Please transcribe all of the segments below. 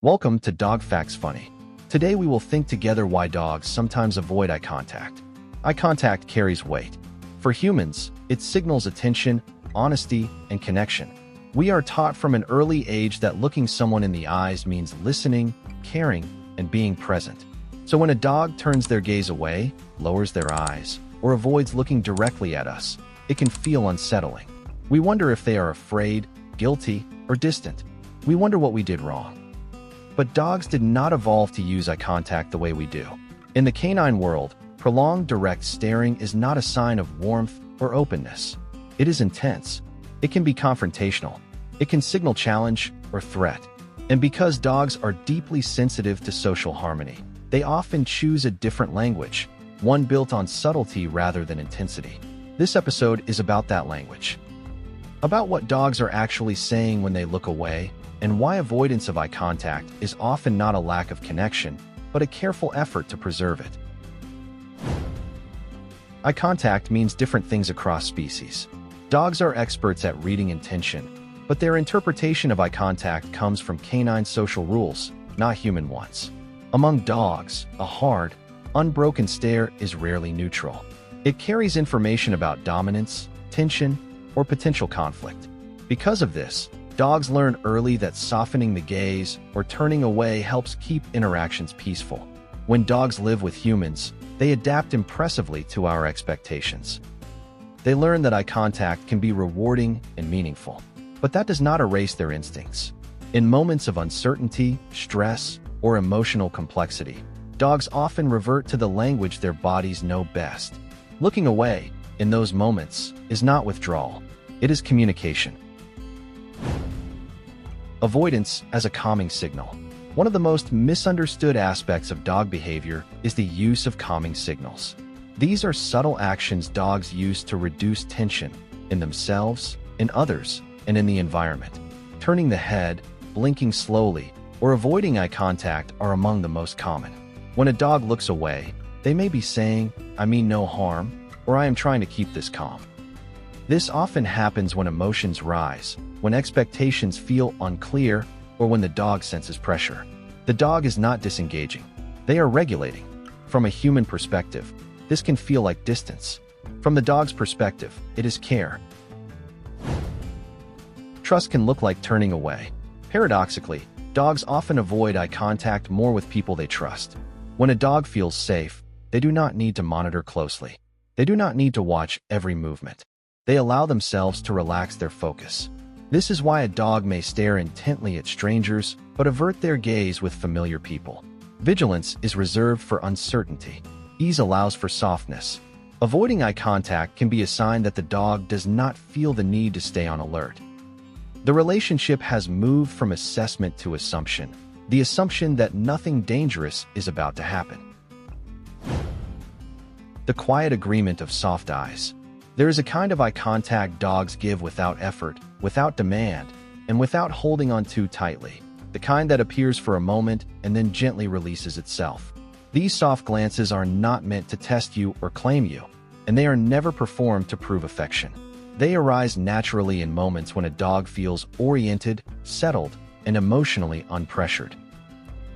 Welcome to Dog Facts Funny. Today we will think together why dogs sometimes avoid eye contact. Eye contact carries weight. For humans, it signals attention, honesty, and connection. We are taught from an early age that looking someone in the eyes means listening, caring, and being present. So when a dog turns their gaze away, lowers their eyes, or avoids looking directly at us, it can feel unsettling. We wonder if they are afraid, guilty, or distant. We wonder what we did wrong. But dogs did not evolve to use eye contact the way we do. In the canine world, prolonged direct staring is not a sign of warmth or openness. It is intense. It can be confrontational. It can signal challenge or threat. And because dogs are deeply sensitive to social harmony, they often choose a different language, one built on subtlety rather than intensity. This episode is about that language. About what dogs are actually saying when they look away, and why avoidance of eye contact is often not a lack of connection, but a careful effort to preserve it. Eye contact means different things across species. Dogs are experts at reading intention, but their interpretation of eye contact comes from canine social rules, not human ones. Among dogs, a hard, unbroken stare is rarely neutral. It carries information about dominance, tension, or potential conflict. Because of this, dogs learn early that softening the gaze or turning away helps keep interactions peaceful. When dogs live with humans, they adapt impressively to our expectations. They learn that eye contact can be rewarding and meaningful, but that does not erase their instincts. In moments of uncertainty, stress, or emotional complexity, dogs often revert to the language their bodies know best. Looking away, in those moments, is not withdrawal. It is communication. Avoidance as a calming signal. One of the most misunderstood aspects of dog behavior is the use of calming signals. These are subtle actions dogs use to reduce tension in themselves, in others, and in the environment. Turning the head, blinking slowly, or avoiding eye contact are among the most common. When a dog looks away, they may be saying, "I mean no harm," or "I am trying to keep this calm." This often happens when emotions rise, when expectations feel unclear, or when the dog senses pressure. The dog is not disengaging. They are regulating. From a human perspective, this can feel like distance. From the dog's perspective, it is care. Trust can look like turning away. Paradoxically, dogs often avoid eye contact more with people they trust. When a dog feels safe, they do not need to monitor closely. They do not need to watch every movement. They allow themselves to relax their focus. This is why a dog may stare intently at strangers, but avert their gaze with familiar people. Vigilance is reserved for uncertainty. Ease allows for softness. Avoiding eye contact can be a sign that the dog does not feel the need to stay on alert. The relationship has moved from assessment to assumption, the assumption that nothing dangerous is about to happen. The quiet agreement of soft eyes. There is a kind of eye contact dogs give without effort, without demand, and without holding on too tightly, the kind that appears for a moment and then gently releases itself. These soft glances are not meant to test you or claim you, and they are never performed to prove affection. They arise naturally in moments when a dog feels oriented, settled, and emotionally unpressured.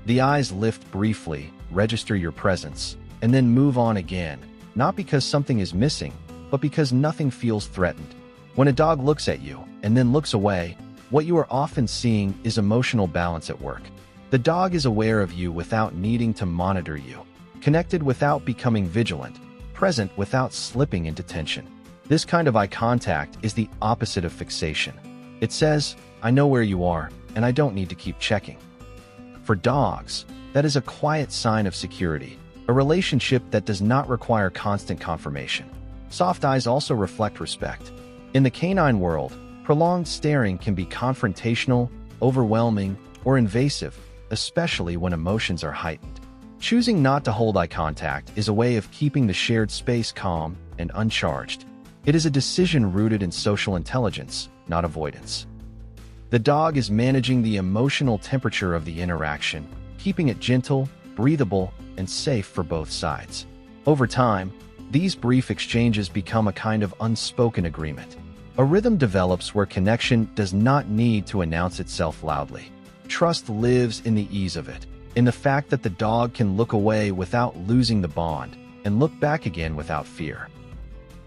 The eyes lift briefly, register your presence, and then move on again, not because something is missing, but because nothing feels threatened. When a dog looks at you and then looks away, what you are often seeing is emotional balance at work. The dog is aware of you without needing to monitor you, connected without becoming vigilant, present without slipping into tension. This kind of eye contact is the opposite of fixation. It says, "I know where you are, and I don't need to keep checking." For dogs, that is a quiet sign of security, a relationship that does not require constant confirmation. Soft eyes also reflect respect. In the canine world, prolonged staring can be confrontational, overwhelming, or invasive, especially when emotions are heightened. Choosing not to hold eye contact is a way of keeping the shared space calm and uncharged. It is a decision rooted in social intelligence, not avoidance. The dog is managing the emotional temperature of the interaction, keeping it gentle, breathable, and safe for both sides. Over time, these brief exchanges become a kind of unspoken agreement. A rhythm develops where connection does not need to announce itself loudly. Trust lives in the ease of it, in the fact that the dog can look away without losing the bond and look back again without fear.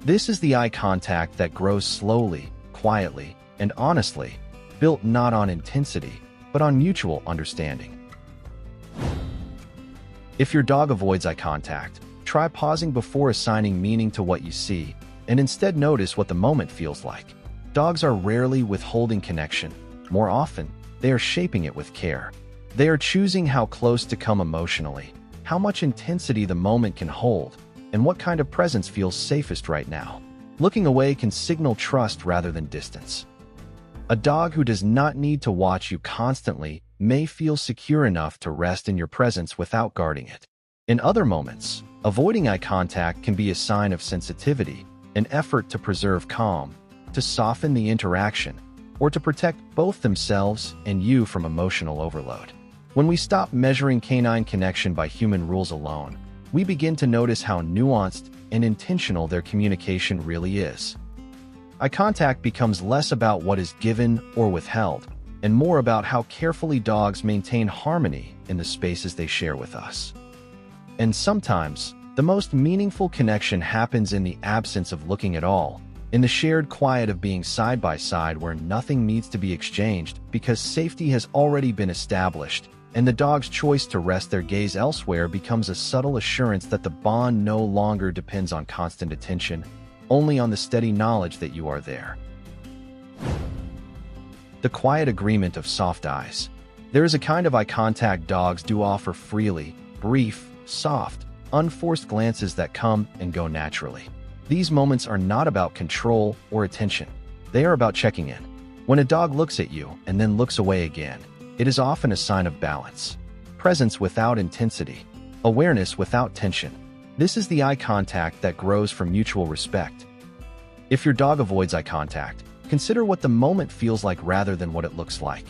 This is the eye contact that grows slowly, quietly, and honestly, built not on intensity, but on mutual understanding. If your dog avoids eye contact, try pausing before assigning meaning to what you see, and instead notice what the moment feels like. Dogs are rarely withholding connection. More often, they are shaping it with care. They are choosing how close to come emotionally, how much intensity the moment can hold, and what kind of presence feels safest right now. Looking away can signal trust rather than distance. A dog who does not need to watch you constantly may feel secure enough to rest in your presence without guarding it. In other moments, avoiding eye contact can be a sign of sensitivity, an effort to preserve calm, to soften the interaction, or to protect both themselves and you from emotional overload. When we stop measuring canine connection by human rules alone, we begin to notice how nuanced and intentional their communication really is. Eye contact becomes less about what is given or withheld, and more about how carefully dogs maintain harmony in the spaces they share with us. And sometimes, the most meaningful connection happens in the absence of looking at all, in the shared quiet of being side by side where nothing needs to be exchanged because safety has already been established, and the dog's choice to rest their gaze elsewhere becomes a subtle assurance that the bond no longer depends on constant attention, only on the steady knowledge that you are there. The quiet agreement of soft eyes. There is a kind of eye contact dogs do offer freely, brief, soft, unforced glances that come and go naturally. These moments are not about control or attention. They are about checking in. When a dog looks at you and then looks away again, it is often a sign of balance. Presence without intensity. Awareness without tension. This is the eye contact that grows from mutual respect. If your dog avoids eye contact, consider what the moment feels like rather than what it looks like.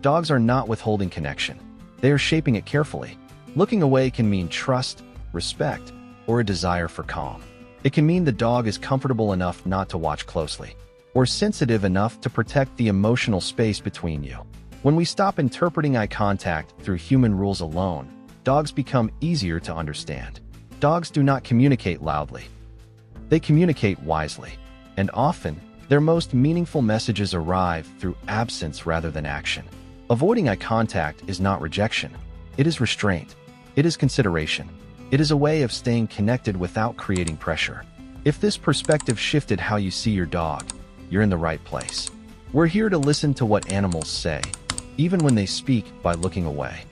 Dogs are not withholding connection. They are shaping it carefully. Looking away can mean trust, respect, or a desire for calm. It can mean the dog is comfortable enough not to watch closely, or sensitive enough to protect the emotional space between you. When we stop interpreting eye contact through human rules alone, dogs become easier to understand. Dogs do not communicate loudly. They communicate wisely, and often, their most meaningful messages arrive through absence rather than action. Avoiding eye contact is not rejection. It is restraint. It is consideration. It is a way of staying connected without creating pressure. If this perspective shifted how you see your dog, you're in the right place. We're here to listen to what animals say, even when they speak by looking away.